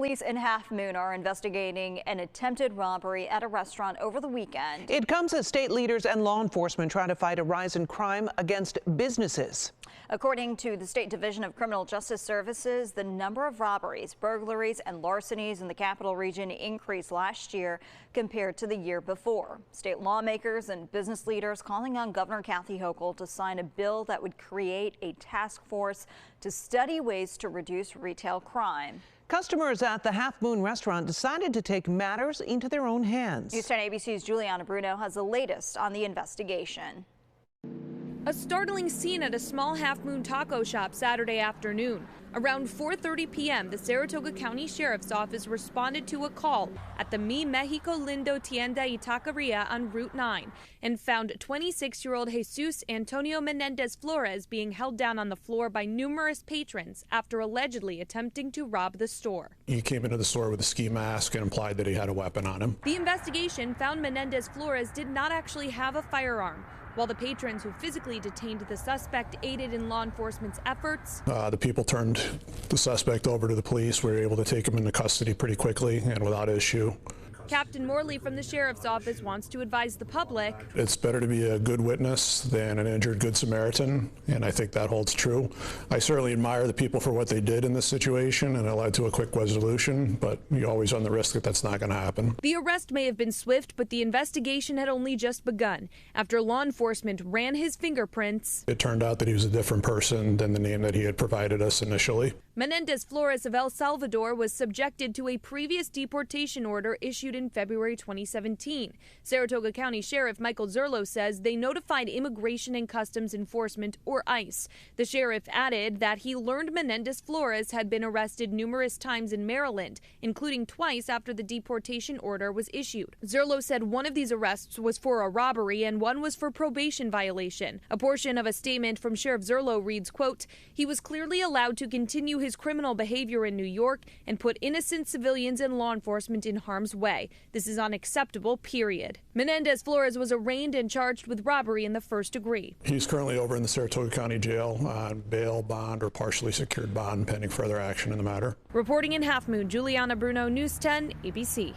Police in Halfmoon are investigating an attempted robbery at a restaurant over the weekend. It comes as state leaders and law enforcement try to fight a rise in crime against businesses. According to the State Division of Criminal Justice Services, the number of robberies, burglaries, and larcenies in the capital region increased last year compared to the year before. State lawmakers and business leaders calling on Governor Kathy Hochul to sign a bill that would create a task force to study ways to reduce retail crime. Customers at the Halfmoon restaurant decided to take matters into their own hands. News 10 ABC's Juliana Bruno has the latest on the investigation. A startling scene at a small Halfmoon taco shop Saturday afternoon. Around 4:30 p.m., the Saratoga County Sheriff's Office responded to a call at the Mi Mexico Lindo Tienda y Taqueria on Route 9 and found 26-year-old Jesus Antonio Menendez-Flores being held down on the floor by numerous patrons after allegedly attempting to rob the store. He came into the store with a ski mask and implied that he had a weapon on him. The investigation found Menendez-Flores did not actually have a firearm. While the patrons who physically detained the suspect aided in law enforcement's efforts. The people turned the suspect over to the police. We were able to take him into custody pretty quickly and without issue. Captain Morley from the Sheriff's Office wants to advise the public. It's better to be a good witness than an injured Good Samaritan, and I think that holds true. I certainly admire the people for what they did in this situation, and it led to a quick resolution, but you always run the risk that that's not going to happen. The arrest may have been swift, but the investigation had only just begun after law enforcement ran his fingerprints. It turned out that he was a different person than the name that he had provided us initially. Menendez-Flores of El Salvador was subjected to a previous deportation order issued in February 2017. Saratoga County Sheriff Michael Zerlo says they notified Immigration and Customs Enforcement, or ICE. The sheriff added that he learned Menendez-Flores had been arrested numerous times in Maryland, including twice after the deportation order was issued. Zerlo said one of these arrests was for a robbery and one was for probation violation. A portion of a statement from Sheriff Zerlo reads, quote, "He was clearly allowed to continue his criminal behavior in New York and put innocent civilians and law enforcement in harm's way. This is unacceptable, period." Menendez-Flores was arraigned and charged with robbery in the first degree. He's currently over in the Saratoga County Jail on bail, bond, or partially secured bond pending further action in the matter. Reporting in Halfmoon, Juliana Bruno, News 10, ABC.